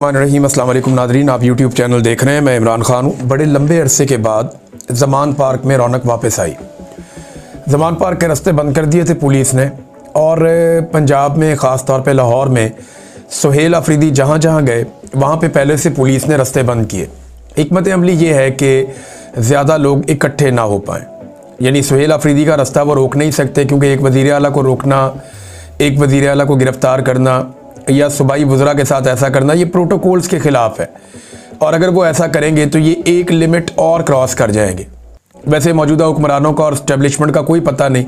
रहीम अस्सलाम वालेकुम नादरीन, आप यूट्यूब चैनल देख रहे हैं। मैं इमरान खान हूँ। बड़े लंबे अरसे के बाद ज़मान पार्क में रौनक वापस आई। ज़मान पार्क के रास्ते बंद कर दिए थे पुलिस ने, और पंजाब में ख़ास तौर पे लाहौर में सुहेल अफरीदी जहाँ जहाँ गए वहाँ पे पहले से पुलिस ने रास्ते बंद किए। हिकमत अमली ये है कि ज़्यादा लोग इकट्ठे ना हो पाएँ, यानी सुहेल अफरीदी का रास्ता वो रोक नहीं सकते, क्योंकि एक वज़ीर आला को रोकना, एक वज़ीर आला को गिरफ़्तार करना या सूबाई वज़रा के साथ ऐसा करना, ये प्रोटोकॉल्स के ख़िलाफ़ है। और अगर वो ऐसा करेंगे तो ये एक लिमिट और क्रॉस कर जाएंगे। वैसे मौजूदा हुक्मरानों का और इस्टेब्लिशमेंट का कोई पता नहीं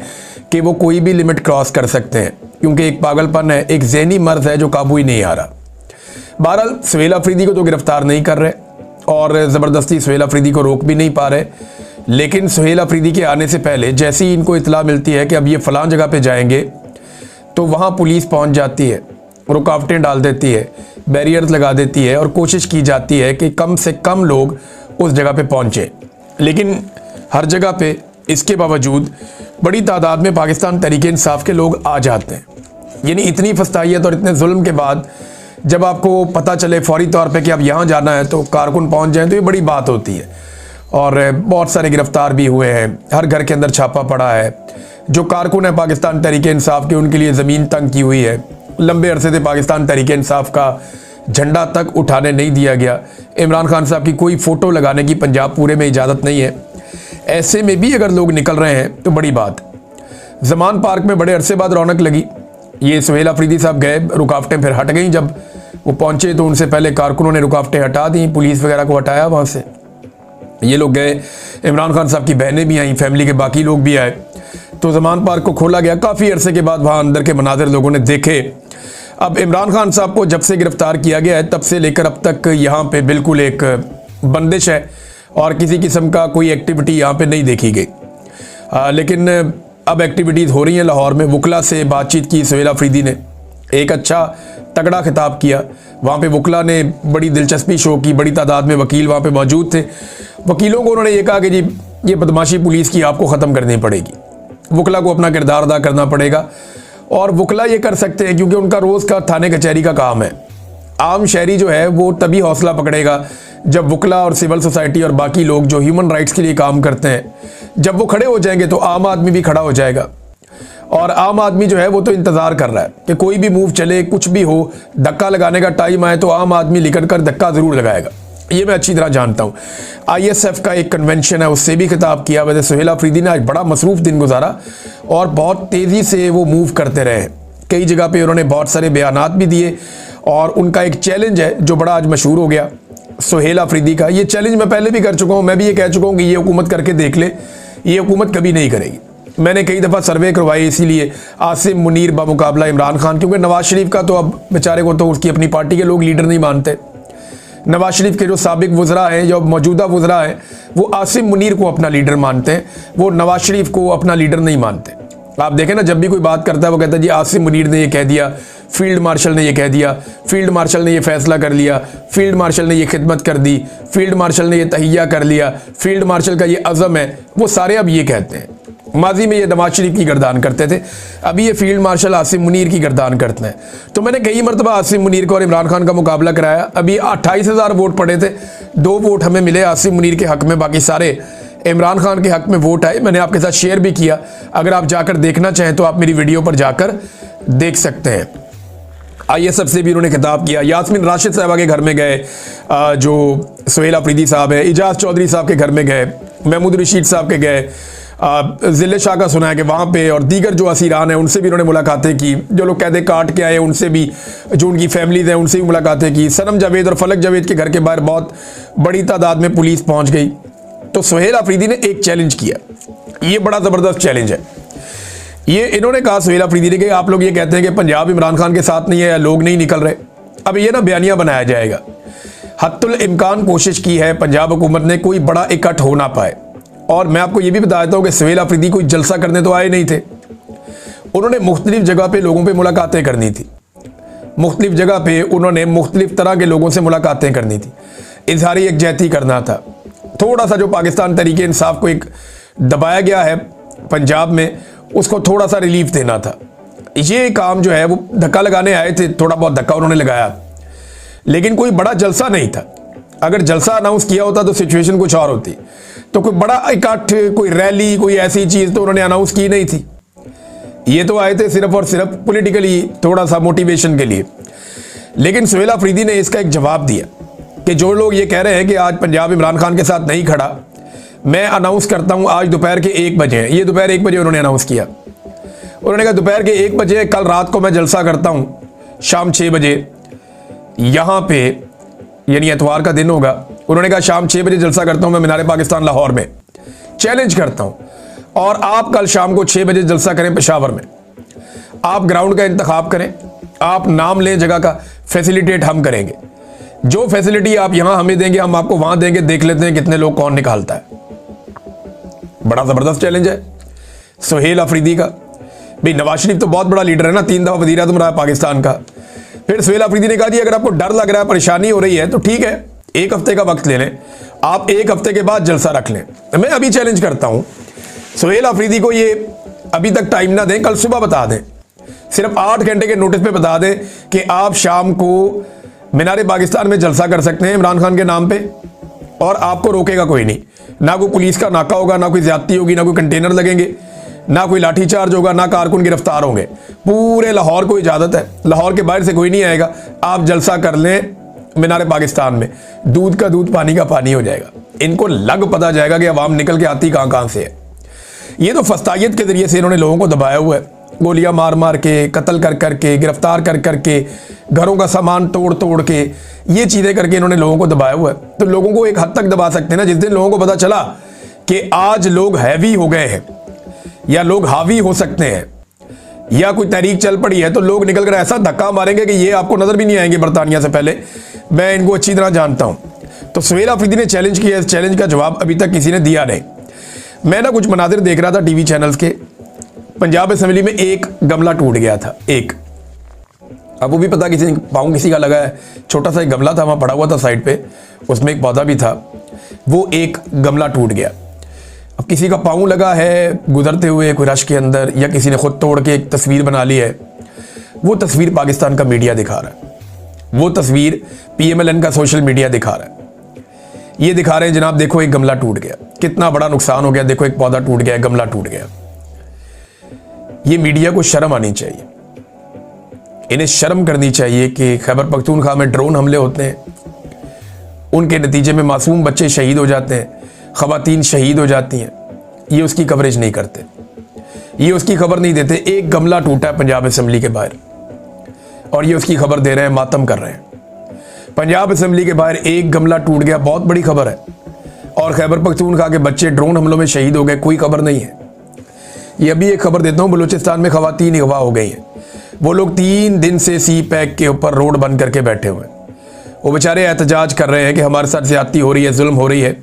कि वो कोई भी लिमिट क्रॉस कर सकते हैं, क्योंकि एक पागलपन है, एक ज़हनी मर्ज़ है जो काबू ही नहीं आ रहा। बहरहाल सुहेल अफरीदी को तो गिरफ़्तार नहीं कर रहे और ज़बरदस्ती सुहेल अफरीदी को रोक भी नहीं पा रहे, लेकिन सुहेल अफरीदी के आने से पहले जैसे ही इनको इतला मिलती है कि अब ये फ़लाँ जगह पर जाएंगे, तो वहाँ पुलिस पहुँच जाती है, रुकावटें डाल देती है, बैरियर्स लगा देती है और कोशिश की जाती है कि कम से कम लोग उस जगह पे पहुँचें। लेकिन हर जगह पे इसके बावजूद बड़ी तादाद में पाकिस्तान तहरीक इंसाफ के लोग आ जाते हैं। यानी इतनी फस्तायत और इतने जुल्म के बाद जब आपको पता चले फौरी तौर पे कि अब यहाँ जाना है तो कारकुन पहुँच जाएँ, तो ये बड़ी बात होती है। और बहुत सारे गिरफ्तार भी हुए हैं, हर घर के अंदर छापा पड़ा है। जो कारकुन है पाकिस्तान तहरीक इंसाफ के, उनके लिए ज़मीन तंग की हुई है। लंबे अरसे से पाकिस्तान तहरीक इंसाफ का झंडा तक उठाने नहीं दिया गया। इमरान खान साहब की कोई फ़ोटो लगाने की पंजाब पूरे में इजाज़त नहीं है। ऐसे में भी अगर लोग निकल रहे हैं तो बड़ी बात। ज़मान पार्क में बड़े अरसे बाद रौनक लगी। ये सुहेल अफरीदी साहब गए, रुकावटें फिर हट गईं। जब वो पहुँचे तो उनसे पहले कारकुनों ने रुकावटें हटा दी, पुलिस वगैरह को हटाया वहाँ से। ये लोग गए, इमरान खान साहब की बहनें भी आईं, फैमिली के बाकी लोग भी आए, तो ज़मान पार्क को खोला गया। काफ़ी अरसे के बाद वहाँ अंदर के मनाज़िर लोगों ने देखे। अब इमरान खान साहब को जब से गिरफ़्तार किया गया है तब से लेकर अब तक यहाँ पे बिल्कुल एक बंदिश है और किसी किस्म का कोई एक्टिविटी यहाँ पे नहीं देखी गई। लेकिन अब एक्टिविटीज़ हो रही हैं। लाहौर में वकला से बातचीत की सुहेल अफरीदी ने, एक अच्छा तगड़ा खिताब किया। वहाँ पे वकला ने बड़ी दिलचस्पी शो की, बड़ी तादाद में वकील वहाँ पे मौजूद थे। वकीलों को उन्होंने ये कहा कि जी ये बदमाशी पुलिस की आपको ख़त्म करनी पड़ेगी, वकला को अपना किरदार अदा करना पड़ेगा। और वकला ये कर सकते हैं क्योंकि उनका रोज़ का थाने कचहरी का काम है। आम शहरी जो है वो तभी हौसला पकड़ेगा जब वकला और सिविल सोसाइटी और बाकी लोग जो ह्यूमन राइट्स के लिए काम करते हैं, जब वो खड़े हो जाएंगे तो आम आदमी भी खड़ा हो जाएगा। और आम आदमी जो है वो तो इंतज़ार कर रहा है कि कोई भी मूव चले, कुछ भी हो, धक्का लगाने का टाइम आए तो आम आदमी निकल कर धक्का ज़रूर लगाएगा। ये मैं अच्छी तरह जानता हूँ। ISF का एक कन्वेंशन है, उससे भी खिताब किया। वैसे सुहेल अफरीदी ने आज बड़ा मसरूफ़ दिन गुजारा और बहुत तेज़ी से वो मूव करते रहे। कई जगह पे उन्होंने बहुत सारे बयानात भी दिए और उनका एक चैलेंज है जो बड़ा आज मशहूर हो गया सुहेल अफरीदी का। ये चैलेंज मैं पहले भी कर चुका हूँ, मैं भी ये कह चुका हूँ कि ये हुकूमत करके देख ले, ये हुकूमत कभी नहीं करेगी। मैंने कई दफ़ा सर्वे करवाए इसीलिए आसिम मुनीर बामुकाबला इमरान खान, क्योंकि नवाज शरीफ का तो अब बेचारे को तो उसकी अपनी पार्टी के लोग लीडर नहीं मानते। नवाज शरीफ के जो साबिक वज़रा हैं, जो मौजूदा वज़रा हैं, वो आसिम मुनीर को अपना लीडर मानते हैं, वो नवाज शरीफ को अपना लीडर नहीं मानते। आप देखें ना, जब भी कोई बात करता है वो कहता है जी आसिम मुनीर ने ये कह दिया, फील्ड मार्शल ने ये कह दिया, फील्ड मार्शल ने ये फैसला कर लिया, फील्ड मार्शल ने ये खिदमत कर दी, फील्ड मार्शल ने ये तहिया कर लिया, फील्ड मार्शल का ये अज़म है। वो सारे अब ये कहते हैं। माजी में ये नवाज शरीफ की गर्दान करते थे, अभी ये फील्ड मार्शल आसिम मुनीर की गर्दान करते हैं। तो मैंने कई मरतबा आसिम मुनीर को और इमरान खान का मुकाबला कराया। अभी 28,000 वोट पड़े थे, 2 वोट हमें मिले आसिम मुनीर के हक़ में, बाकी सारे इमरान खान के हक़ में वोट आए। मैंने आपके साथ शेयर भी किया, अगर आप जाकर देखना चाहें तो आप मेरी वीडियो पर जाकर देख सकते हैं। ISF से भी उन्होंने खिताब किया। यास्मीन राशिद साहबा के घर में गए, जो सुहेल अफरीदी साहब है, इजाज़ चौधरी साहब के घर में गए, महमूद रशीद साहब के गए, ज़िले शाह का सुना है कि वहाँ पे, और दीगर जो असीरान हैं उनसे भी उन्होंने मुलाकातें की। जो लोग कैदे काट के आए उनसे भी, जो उनकी फैमिलीज़ हैं उनसे भी मुलाकातें की। सनम जावेद और फलक जावेद के घर के बाहर बहुत बड़ी तादाद में पुलिस पहुँच गई। तो सुहेल अफरीदी ने एक चैलेंज किया, ये बड़ा ज़बरदस्त चैलेंज है। ये इन्होंने कहा सुहेल अफरीदी ने कि आप लोग ये कहते हैं कि पंजाब इमरान खान के साथ नहीं है या लोग नहीं निकल रहे। अब ये ना बयानिया बनाया जाएगा। हत्तुल इम्कान कोशिश की है पंजाब हुकूमत ने कोई बड़ा इकट्ठ हो ना पाए। और मैं आपको ये भी बता देता हूँ कि सुहेल अफरीदी कोई जलसा करने तो आए नहीं थे। उन्होंने मुख्तलिफ जगह पे लोगों पे मुलाकातें करनी थी, मुख्तलिफ जगह पे उन्होंने मुख्तलिफ तरह के लोगों से मुलाकातें करनी थी, इजहारी यकजहती करना था। थोड़ा सा जो पाकिस्तान तहरीक इंसाफ को एक दबाया गया है पंजाब में, उसको थोड़ा सा रिलीफ देना था। ये काम जो है वो धक्का लगाने आए थे, थोड़ा बहुत धक्का उन्होंने लगाया। लेकिन कोई बड़ा जलसा नहीं था। अगर जलसा अनाउंस किया होता तो सिचुएशन कुछ और होती। तो कोई बड़ा इकट्ठ, कोई रैली, कोई ऐसी चीज तो उन्होंने अनाउंस की नहीं थी। ये तो आए थे सिर्फ और सिर्फ पॉलिटिकली थोड़ा सा मोटिवेशन के लिए। लेकिन सुहेल अफरीदी ने इसका एक जवाब दिया कि जो लोग ये कह रहे हैं कि आज पंजाब इमरान खान के साथ नहीं खड़ा, मैं अनाउंस करता हूं आज दोपहर के 1 बजे है। ये दोपहर 1 बजे उन्होंने अनाउंस किया। उन्होंने कहा दोपहर के 1 बजे कल रात को मैं जलसा करता हूं, शाम 6 बजे यहां पे, यानी एतवार का दिन होगा। उन्होंने कहा शाम 6 बजे जलसा करता हूं मैं मीनार पाकिस्तान लाहौर में, चैलेंज करता हूं, और आप कल शाम को 6 बजे जलसा करें पेशावर में। आप ग्राउंड का इंतखाब करें, आप नाम लें जगह का, फैसिलिटेट हम करेंगे। जो फैसिलिटी आप यहां हमें देंगे हम आपको वहां देंगे, देख लेते हैं कितने लोग कौन निकालता है। बड़ा जबरदस्त चैलेंज है सुहेल अफरीदी का। भाई नवाज शरीफ तो बहुत बड़ा लीडर है ना, 3 दफा वज़ीर आज़म रहा है पाकिस्तान का। फिर सुहेल अफरीदी ने कहा जी अगर आपको डर लग रहा है, परेशानी हो रही है तो ठीक है, 1 हफ्ते का वक्त ले लें, आप 1 हफ्ते के बाद जलसा रख लें। मैं अभी चैलेंज करता हूं सुहेल अफरीदी को, ये अभी तक टाइम ना दें, कल सुबह बता दें, सिर्फ 8 घंटे के नोटिस पे बता दें कि आप शाम को मीनार पाकिस्तान में जलसा कर सकते हैं इमरान खान के नाम पे, और आपको रोकेगा कोई नहीं। ना कोई पुलिस का नाका होगा, ना कोई ज्यादती होगी, ना कोई कंटेनर लगेंगे, ना कोई लाठीचार्ज होगा, ना कारकुन गिरफ्तार होंगे। पूरे लाहौर को इजाजत है, लाहौर के बाहर से कोई नहीं आएगा, आप जलसा कर लें मीनार पाकिस्तान में, दूध का दूध पानी का पानी हो जाएगा। इनको लग पता जाएगा कि अवाम निकल के आती कहां से है। ये तो फस्तायत के जरिए से इन्होंने लोगों को दबाया हुआ है, गोलियां मार मार के, कत्ल कर करके, गिरफ्तार कर करके, घरों का सामान तोड़ तोड़ के, ये चीजें करके इन्होंने लोगों को दबाया हुआ है। तो लोगों को एक हद तक दबा सकते हैं ना, जिस दिन लोगों को पता चला कि आज लोग हैवी हो गए हैं या लोग हावी हो सकते हैं या कोई तहरीक चल पड़ी है, तो लोग निकल कर ऐसा धक्का मारेंगे कि ये आपको नजर भी नहीं आएंगे बरतानिया से पहले। मैं इनको अच्छी तरह जानता हूं। तो सुहेल अफरीदी ने चैलेंज किया, इस चैलेंज का जवाब अभी तक किसी ने दिया नहीं। मैं ना कुछ मनाजिर देख रहा था टीवी चैनल्स के, पंजाब असेंबली में एक गमला टूट गया था, एक, अब वो भी पता किसी पाँव किसी का लगा है, छोटा सा एक गमला था वहां पड़ा हुआ था साइड पे, उसमें एक पौधा भी था, वो एक गमला टूट गया। अब किसी का पाँव लगा है गुजरते हुए कोई रश के अंदर, या किसी ने खुद तोड़ के एक तस्वीर बना ली है। वो तस्वीर पाकिस्तान का मीडिया दिखा रहा है, वो तस्वीर PMLN का सोशल मीडिया दिखा रहा है। ये दिखा रहे हैं जनाब देखो एक गमला टूट गया, कितना बड़ा नुकसान हो गया, देखो एक पौधा टूट गया, गमला टूट गया। ये मीडिया को शर्म आनी चाहिए, इन्हें शर्म करनी चाहिए कि खैबर पख्तूनख्वा में ड्रोन हमले होते हैं, उनके नतीजे में मासूम बच्चे शहीद हो जाते हैं, खवातीन शहीद हो जाती हैं, ये उसकी कवरेज नहीं करते, ये उसकी खबर नहीं देते। एक गमला टूटा है पंजाब असेंबली के बाहर और ये उसकी खबर दे रहे हैं, मातम कर रहे हैं। पंजाब असेंबली के बाहर एक गमला टूट गया, बहुत बड़ी खबर है, और खैबर पख्तूनख्वा के बच्चे ड्रोन हमलों में शहीद हो गए, कोई खबर नहीं है। ये अभी एक खबर देता हूं, बलूचिस्तान में खवातीन अगवा हो गई हैं। वो लोग 3 दिन से CPAC के ऊपर रोड बंद करके बैठे हुए हैं। वो बेचारे एहतजाज कर रहे हैं कि हमारे साथ ज्यादती हो रही है, जुल्म हो रही है,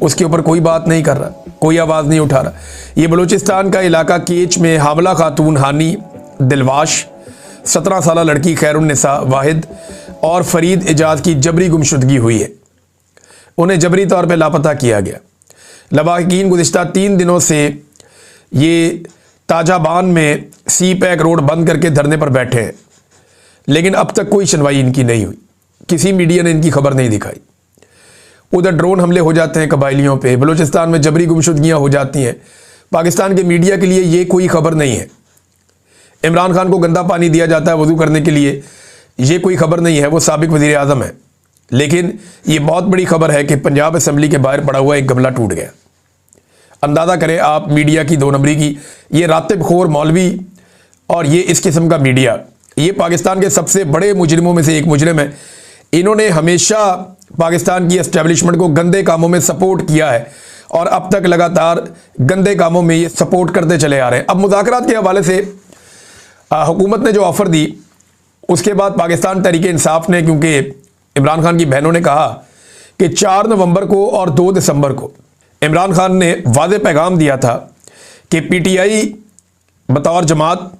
उसके ऊपर कोई बात नहीं कर रहा, कोई आवाज़ नहीं उठा रहा। ये बलूचिस्तान का इलाका केच में हामला खातून हानी दिलवाश, 17 साल लड़की खैरुन्निसा वाहिद और फरीद एजाज की जबरी गुमशुदगी हुई है। उन्हें जबरी तौर पर लापता किया गया। लवाहिकीन गुज़िश्ता 3 दिनों से ये ताजाबान में CPAC रोड बंद करके धरने पर बैठे हैं, लेकिन अब तक कोई सुनवाई इनकी नहीं हुई, किसी मीडिया ने इनकी खबर नहीं दिखाई। उधर ड्रोन हमले हो जाते हैं कबायलियों पे, बलूचिस्तान में जबरी गुमशुदगियां हो जाती हैं, पाकिस्तान के मीडिया के लिए ये कोई खबर नहीं है। इमरान खान को गंदा पानी दिया जाता है वजू करने के लिए, ये कोई खबर नहीं है, वो साबिक वज़ीर आज़म है। लेकिन ये बहुत बड़ी खबर है कि पंजाब असेंबली के बाहर पड़ा हुआ एक गमला टूट गया। अंदाज़ा करें आप मीडिया की 2 नंबरी की, ये रातिबखोर मौलवी और ये इस किस्म का मीडिया, ये पाकिस्तान के सबसे बड़े मुजरिमों में से एक मुजरिम है। इन्होंने हमेशा पाकिस्तान की एस्टेब्लिशमेंट को गंदे कामों में सपोर्ट किया है और अब तक लगातार गंदे कामों में ये सपोर्ट करते चले आ रहे हैं। अब मुज़ाकरात के हवाले से हुकूमत ने जो ऑफ़र दी, उसके बाद पाकिस्तान तहरीक इंसाफ ने, क्योंकि इमरान खान की बहनों ने कहा कि 4 नवंबर को और 2 दिसंबर को इमरान खान ने वाज़े पैगाम दिया था कि PTI बतौर जमात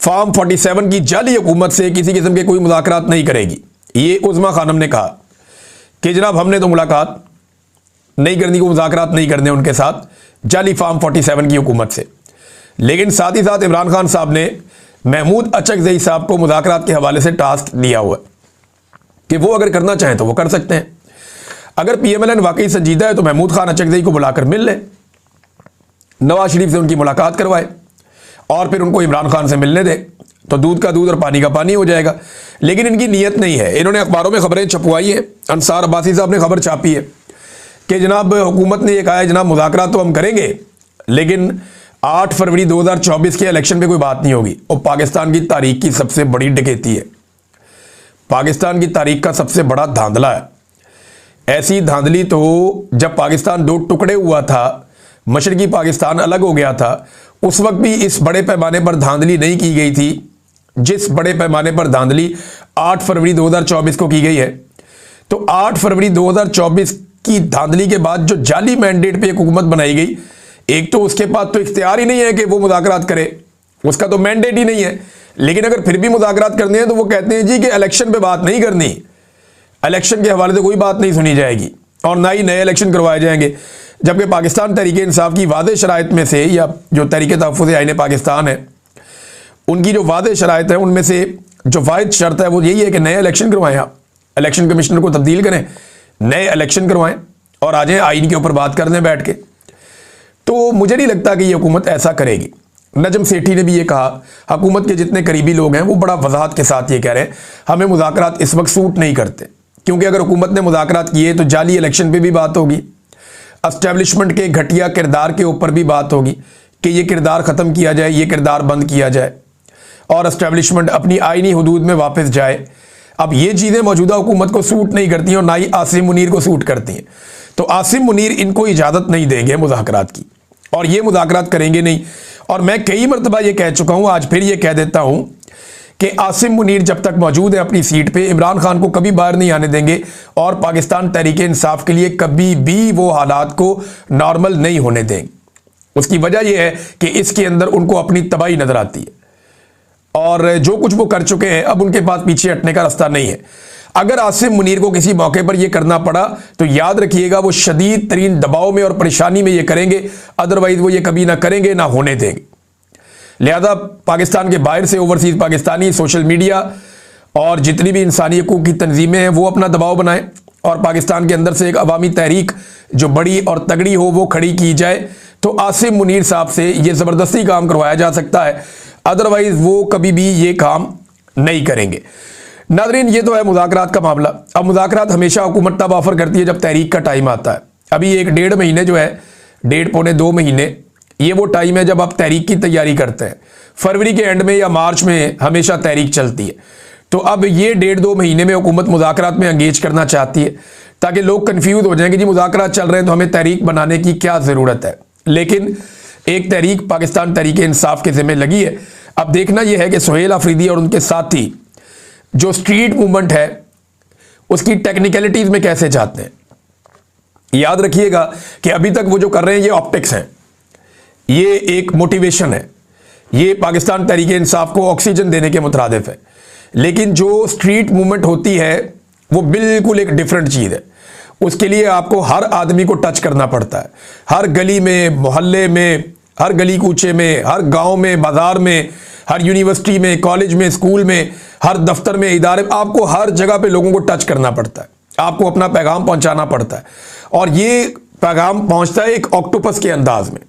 फॉर्म 47 की जाली हुकूमत से किसी किस्म के कोई मुज़ाकरात नहीं करेगी। ये उज़्मा खानम ने कहा कि जनाब हमने तो मुलाकात नहीं करनी, को मुज़ाकरात नहीं करने उनके साथ जाली फॉर्म 47 की हुकूमत से। लेकिन साथ ही साथ इमरान खान साहब ने महमूद अचकज़ई साहब को मुज़ाकरात के हवाले से टास्क दिया हुआ है। कि वो अगर करना चाहें तो वो कर सकते हैं। अगर पीएमएलएन वाकई संजीदा है तो महमूद खान अचकज़ई को बुलाकर मिल ले, नवाज शरीफ से उनकी मुलाकात करवाए और फिर उनको इमरान खान से मिलने दे, तो दूध का दूध और पानी का पानी हो जाएगा। लेकिन इनकी नीयत नहीं है। इन्होंने अखबारों में खबरें छपवाई हैं, अंसार अब्बासी साहब ने खबर छापी है कि जनाब हुकूमत ने यह कहा है जनाब मुज़ाकरात तो हम करेंगे लेकिन 8 फरवरी 2024 के इलेक्शन पे कोई बात नहीं होगी। और पाकिस्तान की तारीख की सबसे बड़ी डकैती है, पाकिस्तान की तारीख का सबसे बड़ा धांधला है। ऐसी धांधली तो जब पाकिस्तान 2 टुकड़े हुआ था, मशरकी पाकिस्तान अलग हो गया था, उस वक्त भी इस बड़े पैमाने पर धांधली नहीं की गई थी जिस बड़े पैमाने पर धांधली 8 फरवरी 2024 को की गई है। तो 8 फरवरी 2024 की धांधली के बाद जो जाली मैंडेट पे एक हुकूमत बनाई गई, एक तो उसके पास तो इख्तियार ही नहीं है कि वो मुज़ाकरात करे, उसका तो मैंडेट ही नहीं है। लेकिन अगर फिर भी मुज़ाकरात करने हैं तो वो कहते हैं जी कि इलेक्शन पे बात नहीं करनी, इलेक्शन के हवाले से कोई बात नहीं सुनी जाएगी और ना ही नए इलेक्शन करवाए जाएंगे। जबकि पाकिस्तान तहरीक इंसाफ की वादे शराइत में से, या जो तहरीक तहफ़्फ़ुज़ आईन पाकिस्तान है उनकी जो वादे शराइत है उनमें से जो वाहिद शर्त है वो यही है कि नए इलेक्शन करवाएं, आप इलेक्शन कमिश्नर को तब्दील करें, नए इलेक्शन करवाएं और आ जाएं आइन के ऊपर बात कर लें बैठ के। तो मुझे नहीं लगता कि ये हुकूमत ऐसा करेगी। नजम सेठी ने भी ये कहा, हुकूमत के जितने करीबी लोग हैं वो बड़ा वजाहत के साथ ये कह रहे हैं हमें मुज़ाकरात इस वक्त सूट नहीं करते, क्योंकि अगर हुकूमत ने मुज़ाकरात किए तो जाली इलेक्शन पे भी बात होगी, एस्टेब्लिशमेंट के घटिया किरदार के ऊपर भी बात होगी कि ये किरदार ख़त्म किया जाए, ये किरदार बंद किया जाए और एस्टेब्लिशमेंट अपनी आइनी हुदूद में वापस जाए। अब ये चीज़ें मौजूदा हुकूमत को सूट नहीं करती और ना ही आसिम मुनीर को सूट करती हैं। तो आसिम मुनीर इनको इजाज़त नहीं देंगे मुज़ाकरात की और ये मुज़ाकरात करेंगे नहीं। और मैं कई मरतबा ये कह चुका हूँ, आज फिर ये कह देता हूँ कि आसिम मुनीर जब तक मौजूद है अपनी सीट पे, इमरान खान को कभी बाहर नहीं आने देंगे और पाकिस्तान तहरीक इंसाफ के लिए कभी भी वो हालात को नॉर्मल नहीं होने देंगे। उसकी वजह यह है कि इसके अंदर उनको अपनी तबाही नजर आती है और जो कुछ वो कर चुके हैं अब उनके पास पीछे हटने का रास्ता नहीं है। अगर आसिम मुनीर को किसी मौके पर यह करना पड़ा तो याद रखिएगा वो शदीद तरीन दबाव में और परेशानी में ये करेंगे, अदरवाइज वो ये कभी ना करेंगे ना होने देंगे। लिहाजा पाकिस्तान के बाहर से ओवरसीज पाकिस्तानी, सोशल मीडिया और जितनी भी इंसानी हकूक़ की तंजीमें हैं वो अपना दबाव बनाएं और पाकिस्तान के अंदर से एक अवामी तहरीक जो बड़ी और तगड़ी हो वो खड़ी की जाए। तो आसिम मुनीर साहब से ये ज़बरदस्ती काम करवाया जा सकता है, अदरवाइज वो कभी भी ये काम नहीं करेंगे। नाज़रीन, ये तो है मुज़ाकरात का मामला। अब मुज़ाकरात हमेशा हुकूमत तब ऑफर करती है जब तहरीक का टाइम आता है। अभी 1-1.5 महीने जो है, 1.5-2 महीने, ये वो टाइम है जब आप तहरीक की तैयारी करते हैं। फरवरी के एंड में या मार्च में हमेशा तहरीक चलती है। तो अब ये 1.5-2 महीने में हुकूमत मुज़ाकरात में एंगेज करना चाहती है ताकि लोग कन्फ्यूज हो जाएं कि जी मुज़ाकरात चल रहे हैं तो हमें तहरीक बनाने की क्या ज़रूरत है। लेकिन एक तहरीक पाकिस्तान तहरीक इंसाफ के ज़िम्मे लगी है। अब देखना यह है कि सुहेल आफरीदी और उनके साथी जो स्ट्रीट मूवमेंट है उसकी टेक्निकलिटीज में कैसे जाते हैं। याद रखिएगा कि अभी तक वो जो कर रहे हैं ये ऑप्टिक्स हैं, ये एक मोटिवेशन है, ये पाकिस्तान तहरीक इंसाफ को ऑक्सीजन देने के मुतरादिफ है। लेकिन जो स्ट्रीट मूवमेंट होती है वो बिल्कुल एक डिफरेंट चीज़ है। उसके लिए आपको हर आदमी को टच करना पड़ता है, हर गली में, मोहल्ले में, हर गली कूचे में, हर गांव में, बाजार में, हर यूनिवर्सिटी में, कॉलेज में, स्कूल में, हर दफ्तर में, इदारे में, आपको हर जगह पे लोगों को टच करना पड़ता है, आपको अपना पैगाम पहुंचाना पड़ता है। और ये पैगाम पहुंचता है एक ऑक्टोपस के अंदाज में।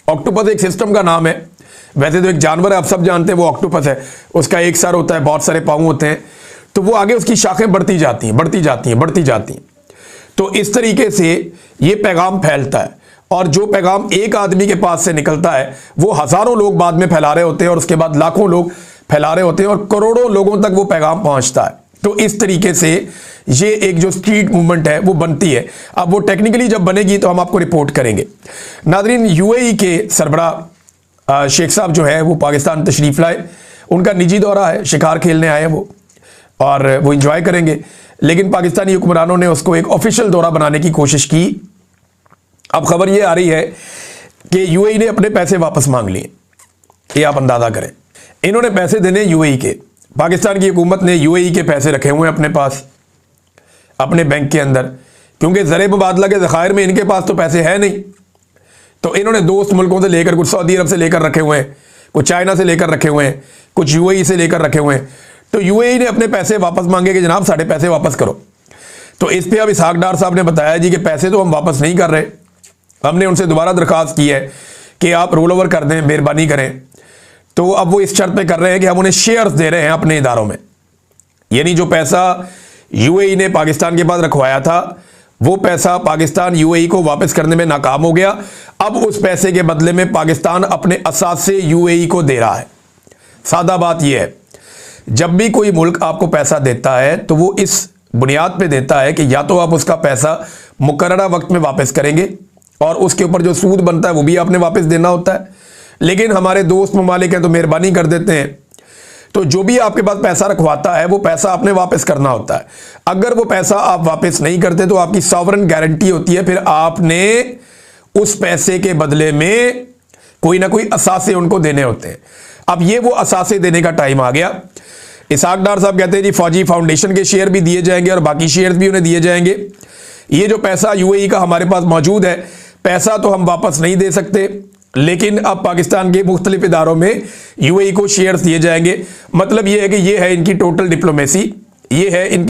ऑक्टोपस एक सिस्टम का नाम है, वैसे तो एक जानवर है, आप सब जानते हैं वो ऑक्टोपस है। उसका एक सर होता है, बहुत सारे पाँव होते हैं, तो वो आगे उसकी शाखें बढ़ती जाती हैं, बढ़ती जाती हैं, बढ़ती जाती हैं। तो इस तरीके से ये पैगाम फैलता है और जो पैगाम एक आदमी के पास से निकलता है वो हजारों लोग बाद में फैला रहे होते हैं और उसके बाद लाखों लोग फैला रहे होते हैं और करोड़ों लोगों तक वो पैगाम पहुंचता है। तो इस तरीके से ये एक जो स्ट्रीट मूवमेंट है वो बनती है। अब वो टेक्निकली जब बनेगी तो हम आपको रिपोर्ट करेंगे। नाज़रीन, यूएई के सरबराह शेख साहब जो है वो पाकिस्तान तशरीफ़ लाए, उनका निजी दौरा है, शिकार खेलने आए हैं वो और वो इंजॉय करेंगे। लेकिन पाकिस्तानी हुक्मरानों ने उसको एक ऑफिशियल दौरा बनाने की कोशिश की। अब खबर ये आ रही है कि यूएई ने अपने पैसे वापस मांग लिए। ये आप अंदाजा करें, इन्होंने पैसे देने यूएई के, पाकिस्तान की हुकूमत ने यूएई के पैसे रखे हुए हैं अपने पास, अपने बैंक के अंदर, क्योंकि ज़र मुबादला के ज़खायर में इनके पास तो पैसे है नहीं। तो इन्होंने दोस्त मुल्कों से लेकर, कुछ सऊदी अरब से लेकर रखे हुए हैं, कुछ चाइना से लेकर रखे हुए हैं, कुछ यूएई से लेकर रखे हुए हैं। तो यूएई ने अपने पैसे वापस मांगे कि जनाब साढ़े पैसे वापस करो। तो इस पे अब इसहाक डार साहब ने बताया जी कि पैसे तो हम वापस नहीं कर रहे, हमने उनसे दोबारा दरख्वास्त की है कि आप रोल ओवर कर दें, मेहरबानी करें। तो अब वो इस शर्त पे कर रहे हैं कि हम उन्हें शेयर्स दे रहे हैं अपने इदारों में, यानी जो पैसा यूएई ने पाकिस्तान के पास रखवाया था वो पैसा पाकिस्तान यूएई को वापस करने में नाकाम हो गया। अब उस पैसे के बदले में पाकिस्तान अपने असासे यूएई को दे रहा है। सादा बात यह है, जब भी कोई मुल्क आपको पैसा देता है तो वो इस बुनियाद पे देता है कि या तो आप उसका पैसा मुकर्ररा वक्त में वापस करेंगे और उसके ऊपर जो सूद बनता है वो भी आपने वापस देना होता है। लेकिन हमारे दोस्त ममालिक हैं तो मेहरबानी कर देते हैं, तो जो भी आपके पास पैसा रखवाता है वो पैसा आपने वापस करना होता है। अगर वो पैसा आप वापस नहीं करते तो आपकी सॉवरेन गारंटी होती है, फिर आपने उस पैसे के बदले में कोई ना कोई असासे उनको देने होते हैं। अब ये वो असासे देने का टाइम आ गया। इसहाक डार साहब कहते हैं जी फौजी फाउंडेशन के शेयर भी दिए जाएंगे और बाकी शेयर भी उन्हें दिए जाएंगे। ये जो पैसा यूएई का हमारे पास मौजूद है, पैसा तो हम वापस नहीं दे सकते, लेकिन अब पाकिस्तान के मुख्तलिफ इदारों में यूएई को शेयर्स दिए जाएंगे। मतलब ये है कि ये है इनकी टोटल डिप्लोमेसी, ये है इनकी